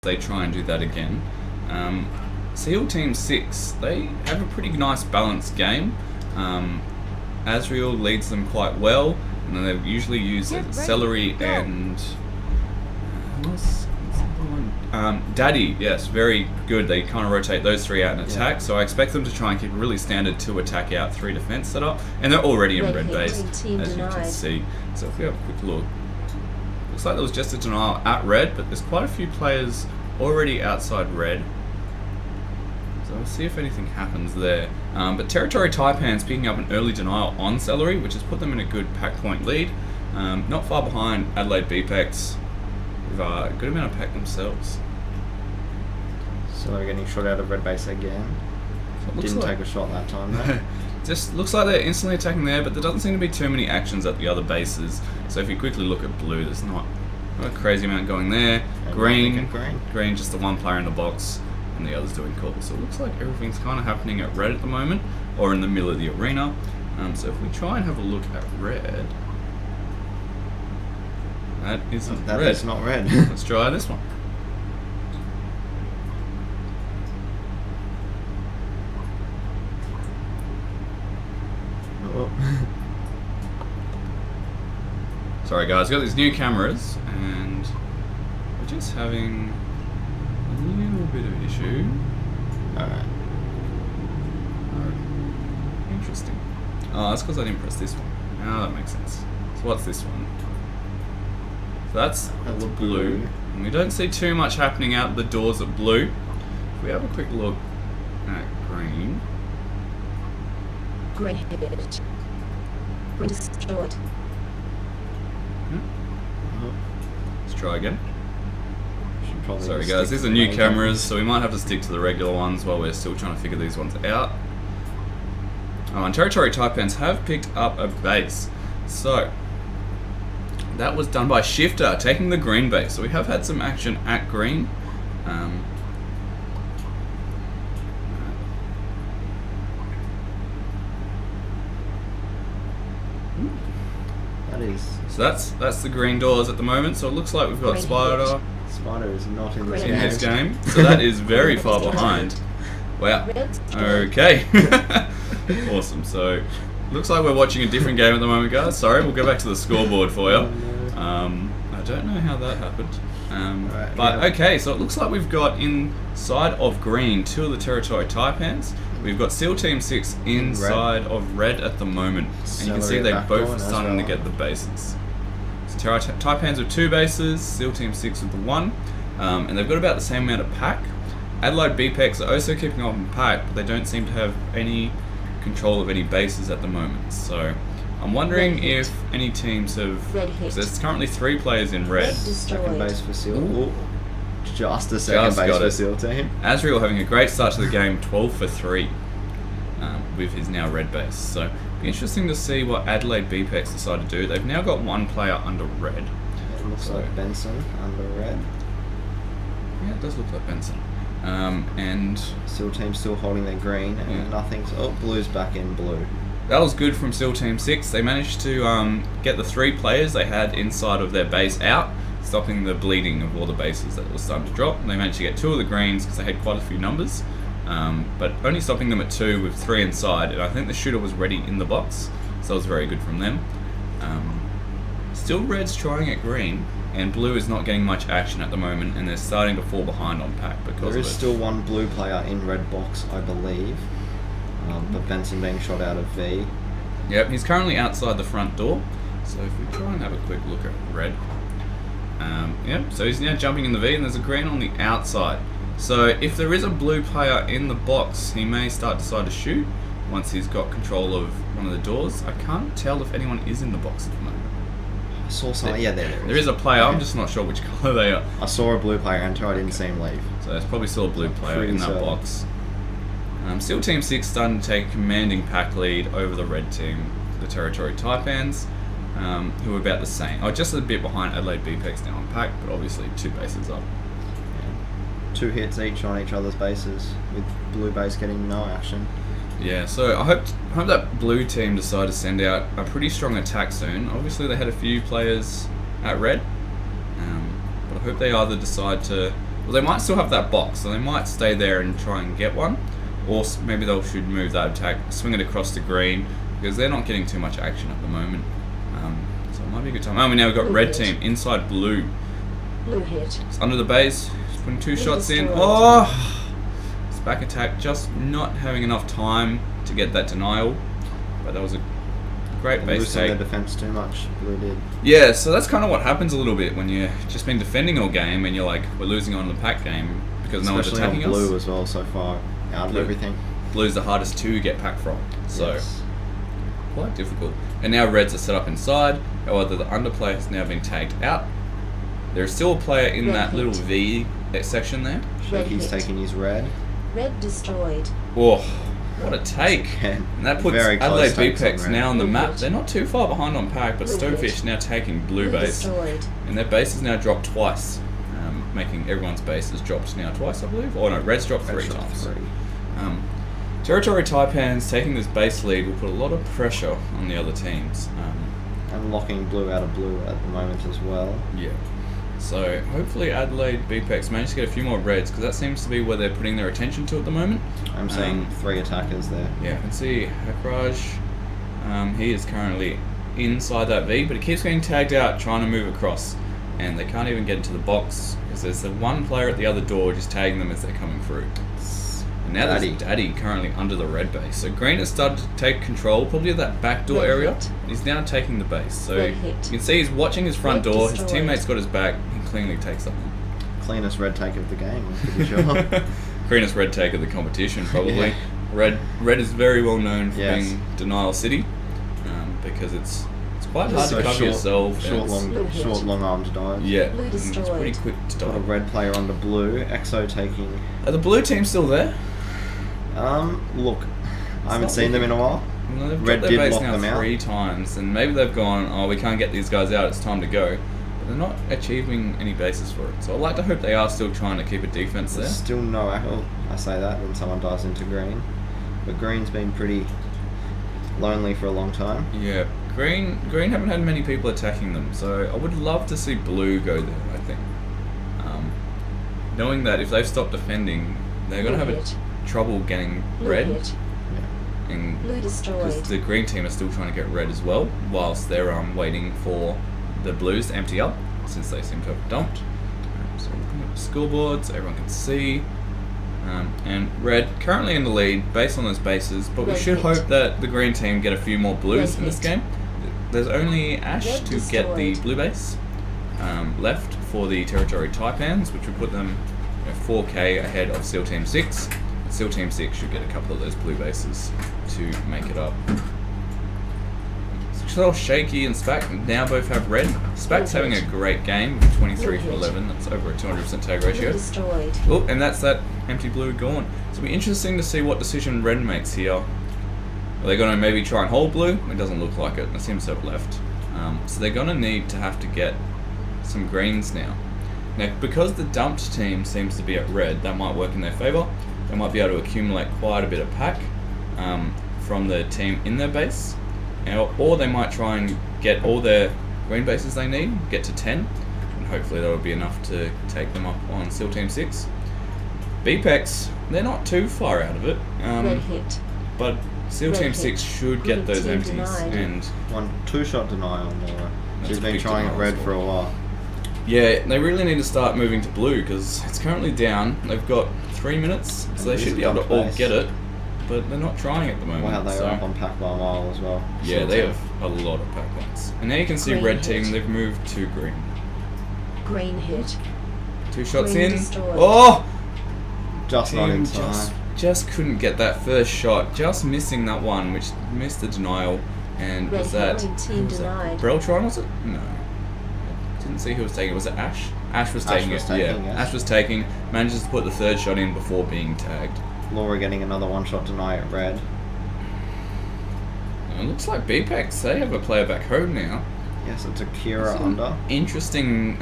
they try and do that again. SEAL Team 6, they have a pretty nice balanced game. Asriel leads them quite well, and then they usually use Celery and Daddy. Yes, very good. They kind of rotate those three out in attack, so I expect them to try and keep a really standard 2 attack out, 3 defense setup, and they're already in red base, as you can see. So if we have a quick look, looks like there was just a denial at red, but there's quite a few players already outside red. So we'll see if anything happens there. But Territory Taipans picking up an early denial on Celery, which has put them in a good pack point lead. Not far behind Adelaide Bpex, with a good amount of pack themselves. So they're getting shot out of red base again. So didn't take a shot that time though. Just looks like they're instantly attacking there, but there doesn't seem to be too many actions at the other bases. So if you quickly look at blue, there's not a crazy amount going there. Green, just the one player in the box, and the others doing calls. So it looks like everything's kind of happening at red at the moment, or in the middle of the arena. So if we try and have a look at red, that isn't red. That is not red. Let's try this one. Oh. Sorry guys, got these new cameras, and we're just having a little bit of issue. Alright. Oh, interesting. Oh, that's because I didn't press this one. Oh, that makes sense. So what's this one? So that's blue. And we don't see too much happening out the doors at blue. If we have a quick look at green. Green hit. Green destroyed. Let's try again. Sorry Sorry guys, these are new cameras, so we might have to stick to the regular ones while we're still trying to figure these ones out. Oh, and Territory Taipans have picked up a base. So, that was done by Shifter, taking the green base. So we have had some action at green. That is. So that's the green doors at the moment. So it looks like we've got Spider. Spider is not in this In game. this game. So that is very far behind. Wow. Okay. Awesome. So looks like we're watching a different game at the moment, guys. Sorry, we'll go back to the scoreboard for you. I don't know how that happened. But okay, so it looks like we've got inside of green 2 of the Territory Taipans. We've got SEAL Team 6 inside of red at the moment. And you can see they both are starting to get the bases. So Taipans with 2 bases, SEAL Team 6 with the 1. And they've got about the same amount of pack. Adelaide Bpex are also keeping on pack, but they don't seem to have any control of any bases at the moment. So I'm wondering if any teams have... So there's currently 3 players in red. Second base for SEAL. Ooh. Just a second base for SEAL Team. Asriel having a great start to the game, 12 for 3 with his now red base. So it'll be interesting to see what Adelaide Bpex decide to do. They've now got 1 player under red. It looks like Benson under red. Yeah, it does look like Benson. And SEAL Team still holding their green, and nothing's... Oh, blue's back in blue. That was good from SEAL Team 6. They managed to get the 3 players they had inside of their base out, stopping the bleeding of all the bases that was starting to drop. And they managed to get 2 of the greens because they had quite a few numbers, but only stopping them at 2 with 3 inside. And I think the shooter was ready in the box, so that was very good from them. Still red's trying at green, and blue is not getting much action at the moment, and they're starting to fall behind on pack because there is of it. still 1 blue player in red box, I believe. But Benson being shot out of V. Yep, he's currently outside the front door. So if we try and have a quick look at red. Yep, so he's now jumping in the V, and there's a green on the outside. So if there is a blue player in the box, he may decide to shoot once he's got control of one of the doors. I can't tell if anyone is in the box at the moment. I saw someone. Yeah, there is a player. I'm just not sure which colour they are. I saw a blue player until I didn't see him leave. So there's probably still a blue player in that box. SEAL Team 6 starting to take a commanding pack lead over the red team, the Territory Taipans, who are about the same. Oh, just a bit behind Adelaide Bpex now on pack, but obviously 2 bases up. Yeah. 2 hits each on each other's bases, with blue base getting no action. Yeah, so I hope that blue team decide to send out a pretty strong attack soon. Obviously they had a few players at red, but I hope they either decide to Well, they might still have that box, so they might stay there and try and get one. Or maybe they should move that attack, swing it across the green, because they're not getting too much action at the moment. So it might be a good time. Oh, we now got Blue red hit. team inside blue. Blue hit. It's under the base, just putting 2 Blue shots in. destroyed. Oh! It's back attack, just not having enough time to get that denial. But that was a great base Losing their take. defense too much. Blue did. Yeah, so that's kind of what happens a little bit when you've just been defending all game and you're like, we're losing on the pack game because no one's Especially attacking on blue us. as well so far. Out of Blue. everything. Blue's the hardest to get pack from, so Yes. quite difficult. And now reds are set up inside. However, the underplayer has now been tagged out. There's still a player in Red that hit. little V section there. Red Shaky's hit. taking his red. Red destroyed. Oh, what a take! Again, And that puts very close Adelaide takes on Bpex red. now on the Blue map. hit. They're not too far behind on pack, but Blue Stonefish hit. now taking blue Blue base. destroyed. And their base is now dropped twice, making everyone's bases dropped now twice, I believe. Oh no, red's dropped 3 Red shot times. 3. Territory Taipans taking this base lead will put a lot of pressure on the other teams. And locking blue out of blue at the moment as well. Yeah. So hopefully Adelaide Bpex managed to get a few more reds because that seems to be where they're putting their attention to at the moment. I'm seeing 3 attackers there. Yeah, I can see Hakraj. He is currently inside that V, but he keeps getting tagged out trying to move across. And they can't even get into the box because there's the one player at the other door just tagging them as they're coming through. And now there's Daddy currently under the red base. So Green has started to take control, probably of that back door Red area. hit. He's now taking the base. So Red you hit. can see he's watching his front Red door. His destroyed. teammate's got his back. He cleanly takes that one. Cleanest red take of the game, I'm pretty sure. Greenest red take of the competition, probably. Yeah. Red is very well known for Yes. being Denial City because it's quite hard So to cover yourself. Short, and Blue hit. long armed dive. yeah, Blue and it's destroyed. pretty quick to Got a die. red player on the blue. Exo taking. Are the blue team still there? Look, I haven't not seen them in a while. Well, they've Red got their did base lock now them out. 3 times, and maybe they've gone, oh, we can't get these guys out, it's time to go. But they're not achieving any bases for it. So I'd like to hope they are still trying to keep a defense there. There's still no echo. I say that when someone dives into green. But green's been pretty lonely for a long time. Yeah, green haven't had many people attacking them, so I would love to see blue go there, I think. Knowing that if they've stopped defending, they're going to Blue have hit. trouble getting Blue red. hit. And Blue because destroyed. the green team are still trying to get red as well, whilst they're waiting for the blues to empty up, since they seem to have dumped. So looking at the scoreboard so everyone can see. And red currently in the lead based on those bases, but we Red should hit. hope that the green team get a few more blues Red in this hit. game. There's only Ash Red to get the destroyed. blue base left for the Territory Taipans, which would put them 4k ahead of SEAL Team 6. SEAL Team 6 should get a couple of those blue bases to make it up. So Shaky and Spack now both have red. Spack's having a great game with 23 for 11. That's over a 200% tag Blue ratio. destroyed. Oh, and that's that empty blue gone. So it'll be interesting to see what decision red makes here. Are they going to maybe try and hold blue? It doesn't look like it. It seems to have left. So they're going to need to have to get some greens now. Now, because the dumped team seems to be at red, that might work in their favour. They might be able to accumulate quite a bit of pack from the team in their base. Or they might try and get all their green bases they need, get to 10, and hopefully that will be enough to take them up on SEAL Team 6. Bpex, they're not too far out of it, Red hit. but SEAL Red Team hit. 6 should Green get those team empties, denied. and 2-shot denial on Laura. That's She's a been big trying it denial red as for a well. while. yeah, they really need to start moving to blue because it's currently down. They've got 3 minutes, so they it is should a be able to dumped all base. get it, but they're not trying at the moment. Wow, they so. are up on pack by a mile as well. Yeah, Still they too. have a lot of pack points. And now you can see Green red hit. team, they've moved to green. Green hit. 2 shots Green in. destroyed. Oh! Just not in Team time. just couldn't get that first shot, just missing that one, which missed the denial. And Red was that hit. Team who was denied. that? Breltron, was it? No. Didn't see who was taking it. Was it Ash? Ash was taking was it. taking, yeah. yes. Ash was taking. Manages to put the 3rd shot in before being tagged. Laura getting another 1-shot deny at red. And it looks like Bpex, they have a player back home now. Yes, it's a Kira It's under. an interesting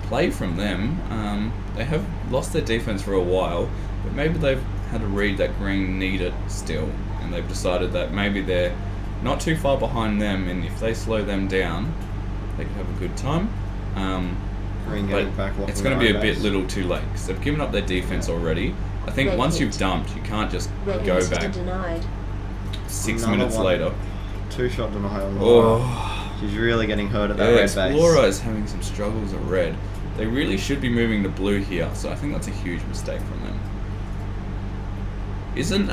play from them. They have lost their defense for a while, but maybe they've had a read that green need it still, and they've decided that maybe they're not too far behind them, and if they slow them down, they could have a good time. Green but getting back. it's going to be a bit little too late because they've given up their defense already. I think Red once hit. you've dumped, you can't just Red go hit back denied. 6 Another minutes one. later. 2-shot denial. on Laura. Oh, She's really getting hurt at that yeah, red base. Explorer is having some struggles at red. They really should be moving to blue here, so I think that's a huge mistake from them. Isn't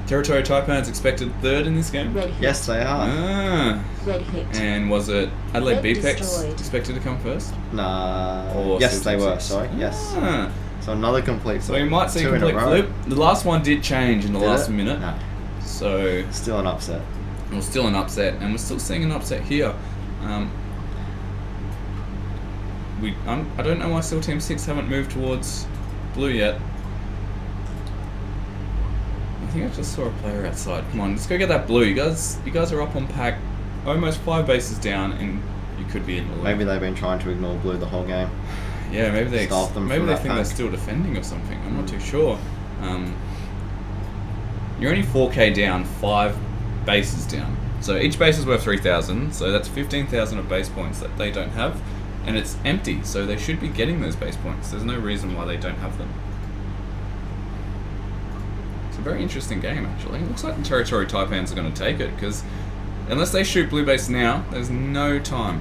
Territory Taipans expected third in this game? Red hit. Yes, they are. Ah. Red hit. And was it Adelaide Red Bpex destroyed. expected to come first? Nah. Or Yes, still they Team were. 6? Sorry. Yes. Ah. So another complete. So we might see a 2 in complete row. flip. The last one did change in the Did last it? minute, No. so Still an upset. it was still an upset, and we're still seeing an upset here. I don't know why still Team 6 haven't moved towards blue yet. I think I just saw a player outside. Come on, let's go get that blue. You guys are up on pack, almost 5 bases down, and you could be in the lead. Maybe they've been trying to ignore blue the whole game. Yeah, maybe they Stop them maybe from they that think they're pack. still defending or something. I'm not too sure. You're only 4k down, 5 bases down. So each base is worth 3,000. So that's 15,000 of base points that they don't have, and it's empty. So they should be getting those base points. There's no reason why they don't have them. It's a very interesting game, actually. It looks like the Territory Taipans are going to take it because unless they shoot blue base now, there's no time,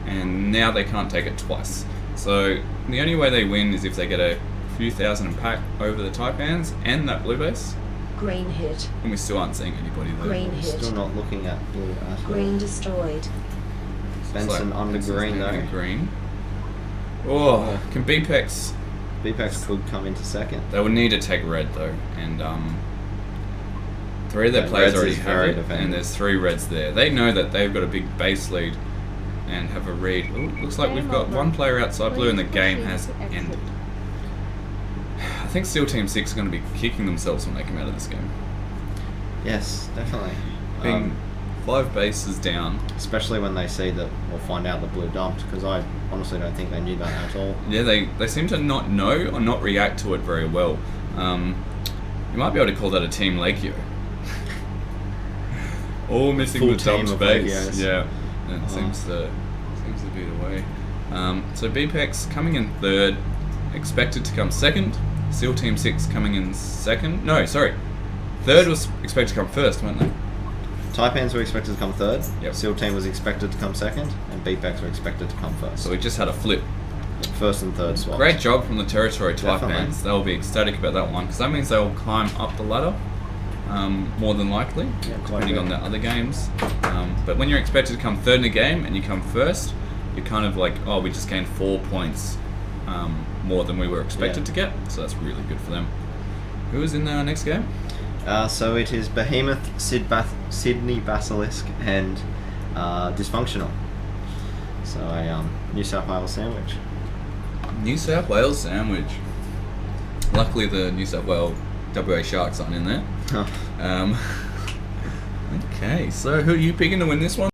and now they can't take it twice. So the only way they win is if they get a few thousand in pack over the Taipans and that blue base, Green hit. and we still aren't seeing anybody there. Green hit. Still not looking at blue at all. Green destroyed. Looks Benson like under Benson's green moving though. Green. Oh, can Bpex? Bpex could come into second. They would need to take red though, and 3 of their Yeah, players Reds already is have very it, defending. and there's 3 reds there. They know that they've got a big base lead and have a read. Ooh, looks like we've got 1 player outside blue, and the game has ended. I think Steel Team 6 are going to be kicking themselves when they come out of this game. Yes, definitely. Being 5 bases down. Especially when they see that, or find out that blue dumped, because I honestly don't think they knew that at all. Yeah, they seem to not know or not react to it very well. You might be able to call that a team Lakio. All missing Full the team dumped of base. Lakios. Yeah, it seems to be the way. So Bpex coming in third, expected to come second. Seal Team 6 coming in second. No, sorry. Third was expected to come first, weren't they? Taipans were expected to come third. Yep. Seal Team was expected to come second, and Bpex were expected to come first. So we just had a flip. First and third swap. Great job from the Territory Definitely. Taipans. They'll be ecstatic about that one because that means they'll climb up the ladder, more than likely, Yeah, quite depending good. on their other games. But when you're expected to come third in a game and you come first, you're kind of like, oh, we just gained 4 points more than we were expected Yeah. to get. So that's really good for them. Who is in the next game? So it is Behemoth, Sydney Basilisk, and Dysfunctional. So a New South Wales sandwich. New South Wales sandwich. Luckily, the New South Wales WA Sharks aren't in there. Huh. Okay, so who are you picking to win this one?